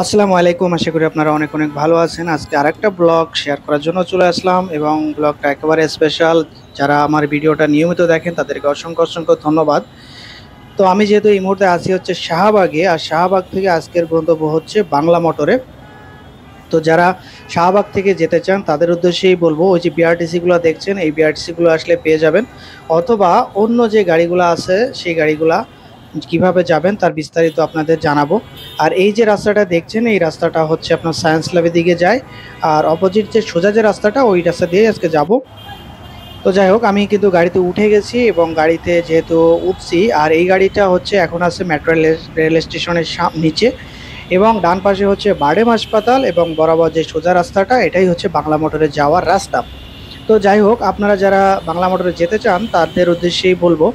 আসসালামু আলাইকুম। আশা করি আপনারা অনেক অনেক ভালো আছেন। আজকে আরেকটা ব্লগ শেয়ার করার জন্য চলে আসলাম এবং ব্লগটা একেবারে স্পেশাল। যারা আমার ভিডিওটা নিয়মিত দেখেন তাদেরকে অসংখ্য অসংখ্য ধন্যবাদ। তো আমি যেহেতু এই মুহূর্তে আছি হচ্ছে শাহবাগে, আর শাহবাগ থেকে আজকের গন্তব্য হচ্ছে বাংলা মোটরে। তো যারা শাহবাগ থেকে যেতে চান তাদের উদ্দেশ্যেই বলবো, ওই যে বিআরটিসিগুলো দেখছেন, এই বিআরটিসিগুলো আসলে পেয়ে যাবেন, অথবা অন্য যে গাড়িগুলো আছে সেই গাড়িগুলা কিভাবে যাবেন তার বিস্তারিত আপনাদের জানাবো। আর এই যে রাস্তাটা দেখছেন, এই রাস্তাটা হচ্ছে আপনার সায়েন্স ল্যাবের দিকে যায়, আর অপোজিট যে সোজা যে রাস্তাটা ওই রাস্তা দিয়ে আজকে যাব। তো যাই হোক, আমি কিন্তু গাড়িতে উঠে গেছি এবং গাড়িতে যেহেতু উঠছি, আর এই গাড়িটা হচ্ছে এখন আছে মেট্রো রেল স্টেশনের নিচে, এবং ডান পাশে হচ্ছে বারডেম হাসপাতাল, এবং বরাবর যে সোজা রাস্তাটা এটাই হচ্ছে বাংলা মোটরে যাওয়ার রাস্তা। তো যাই হোক, আপনারা যারা বাংলা মোটরে যেতে চান তাদের উদ্দেশ্যেই বলবো,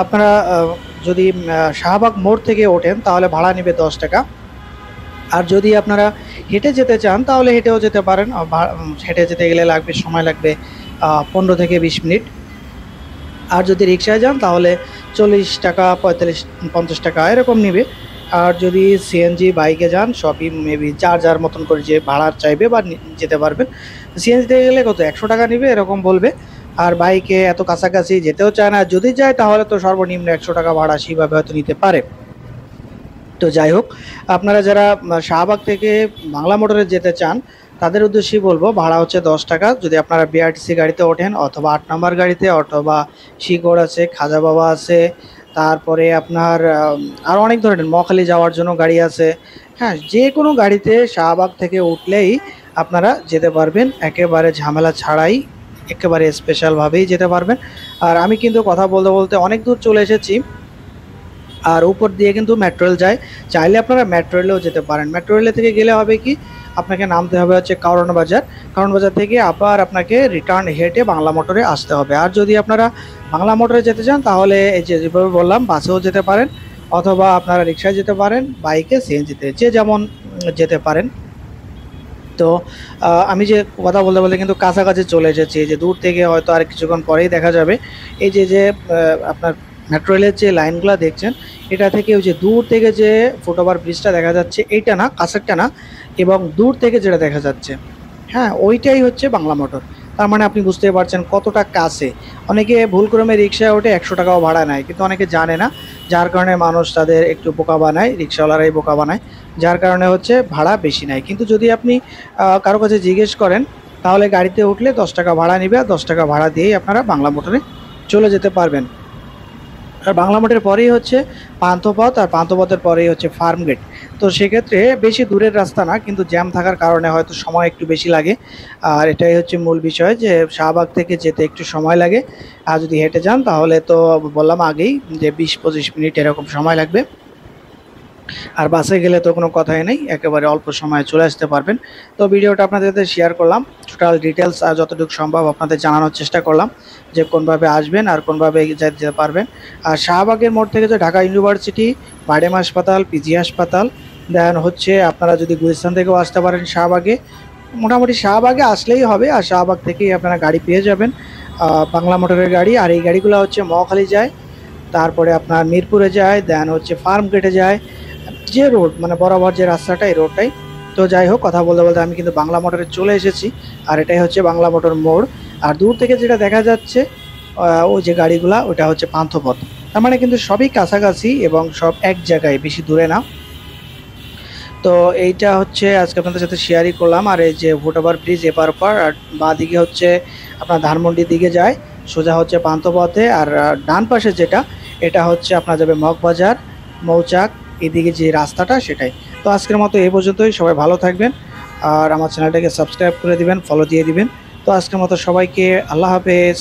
আপনারা যদি শাহবাগ মোড় থেকে ওঠেন তাহলে ভাড়া নেবে 10 টাকা। আর যদি আপনারা হেঁটে যেতে চান তাহলে হেঁটেও যেতে পারেন। হেঁটে যেতে গেলে সময় লাগবে 15 থেকে 20 মিনিট। আর যদি রিক্সায় যান তাহলে 40 টাকা, 45-50 টাকা এরকম নেবে। আর যদি সিএনজি বাইকে যান, সবই মেবি যার যার মতন করে যে ভাড়া চাইবে বা যেতে পারবেন। সিএনজিতে গেলে কত 100 টাকা নেবে এরকম বলবে। আর বাইকে এত কাছাকাছি যেতেও চায় না, যদি যায় তাহলে তো সর্বনিম্ন 100 টাকা ভাড়া সেইভাবে হয়তো নিতে পারে। তো যাই হোক, আপনারা যারা শাহবাগ থেকে বাংলা মোটরে যেতে চান তাদের উদ্দেশ্যেই বলবো, ভাড়া হচ্ছে 10 টাকা। যদি আপনারা বিআরটিসি গাড়িতে ওঠেন, অথবা 8 নম্বর গাড়িতে, অথবা শিকড় আছে, খাজা বাবা আছে, তারপরে আপনার আরও অনেক ধরনের মখালি যাওয়ার জন্য গাড়ি আছে। হ্যাঁ, যে কোনো গাড়িতে শাহবাগ থেকে উঠলেই আপনারা যেতে পারবেন, একেবারে ঝামেলা ছাড়াই, একেবারে স্পেশালভাবেই যেতে পারবেন। আর আমি কিন্তু কথা বলতে বলতে অনেক দূর চলে এসেছি। আর উপর দিয়ে কিন্তু মেট্রো রেল যায়, চাইলে আপনারা মেট্রো রেলেও যেতে পারেন। মেট্রো রেলে থেকে গেলে হবে কি, আপনাকে নামতে হবে হচ্ছে কারণ বাজার। কারণ বাজার থেকে আবার আপনাকে রিটার্ন হেঁটে বাংলা মোটরে আসতে হবে। আর যদি আপনারা বাংলা মোটরে যেতে চান তাহলে এই যে যেভাবে বললাম বাসেও যেতে পারেন, অথবা আপনারা রিক্সায় যেতে পারেন, বাইকে, সিএনজিতে, যে যেমন যেতে পারেন। তো আমি যে কথা বলতে বলতে কিন্তু কাছাকাছি চলে এসেছি, যে দূর থেকে হয়তো আর কিছুক্ষণ পরেই দেখা যাবে এই যে যে আপনার মেট্রো রেলের যে লাইনগুলো দেখছেন, এটা থেকে ওই যে দূর থেকে যে ফুটওভার ব্রিজটা দেখা যাচ্ছে, এইটা না, কাছেরটা না, এবং দূর থেকে যেটা দেখা যাচ্ছে, হ্যাঁ, ওইটাই হচ্ছে বাংলা মোটর। তার মানে আপনি বুঝতেই পারছেন কতটা কাছে। অনেকে ভুলক্রমে রিক্সায় ওঠে 100 টাকাও ভাড়া নেয়, কিন্তু অনেকে জানে না, যার কারণে মানুষ তাদের একটু বোকা বানায়, রিক্সাওয়ালারাই বোকা বানায়, যার কারণে হচ্ছে ভাড়া বেশি নেয়। কিন্তু যদি আপনি কারো কাছে জিজ্ঞেস করেন তাহলে গাড়িতে উঠলে 10 টাকা ভাড়া নেবে, আর 10 টাকা ভাড়া দিয়েই আপনারা বাংলা মোটরে চলে যেতে পারবেন। আর বাংলা মোটরের পরেই হচ্ছে পান্থপথ, আর পান্থপথের পরেই হচ্ছে ফার্ম গেট। তো সেক্ষেত্রে বেশি দূরের রাস্তা না, কিন্তু জ্যাম থাকার কারণে হয়তো সময় একটু বেশি লাগে। আর এটাই হচ্ছে মূল বিষয়, যে শাহবাগ থেকে যেতে একটু সময় লাগে। আর যদি হেঁটে যান তাহলে তো বললাম আগেই যে 20-25 মিনিট এরকম সময় লাগবে। আর বাসে গেলে তো কোনো কথাই নেই, একেবারে অল্প সময়ে চলে আসতে পারবেন। তো ভিডিওটা আপনাদের সাথে শেয়ার করলাম, টোটাল ডিটেলস আর যতটুকু সম্ভব আপনাদের জানানোর চেষ্টা করলাম, যে কোনভাবে আসবেন আর কোনভাবে যেতে পারবেন। আর শাহবাগের মোড় থেকে যে ঢাকা ইউনিভার্সিটি, বারডেম হাসপাতাল, পিজি হাসপাতাল, দেন হচ্ছে আপনারা যদি গুলিস্তান থেকেও আসতে পারেন শাহবাগে, মোটামুটি শাহবাগে আসলেই হবে। আর শাহবাগ থেকেই আপনারা গাড়ি পেয়ে যাবেন, বাংলা মোটরের গাড়ি। আর এই গাড়িগুলো হচ্ছে মহাখালী যায়, তারপরে আপনার মিরপুরে যায়, দেন হচ্ছে ফার্ম গেটে যায়, যে রোড মানে বরাবর যে রাস্তাটা, এই রোডটাই। তো যাই হোক, কথা বলতে বলতে আমি কিন্তু বাংলা মোটরে চলে এসেছি, আর এটাই হচ্ছে বাংলা মোটর মোড়। আর দূর থেকে যেটা দেখা যাচ্ছে ওই যে গাড়িগুলা, ওটা হচ্ছে পান্থপথ। তার মানে কিন্তু সবই কাছাকাছি এবং সব এক জায়গায়, বেশি দূরে না। তো এইটা হচ্ছে আজকে আপনাদের সাথে শেয়ারই করলাম। আর এই যে ফুটওভার ব্রিজ এপার ওপার, আর বাঁ দিকে হচ্ছে আপনার ধানমন্ডির দিকে যায়, সোজা হচ্ছে পান্থপথে। আর ডান পাশে যেটা, এটা হচ্ছে আপনার যাবে মগবাজার, মৌচাক, এদিকে যে রাস্তাটা সেটাই। তো আজকের মতো এই পর্যন্তই, সবাই ভালো থাকবেন, আর আমার চ্যানেলটাকে সাবস্ক্রাইব করে দিবেন, ফলো দিয়ে দিবেন। তো আজকের মতো সবাইকে আল্লাহ হাফেজ।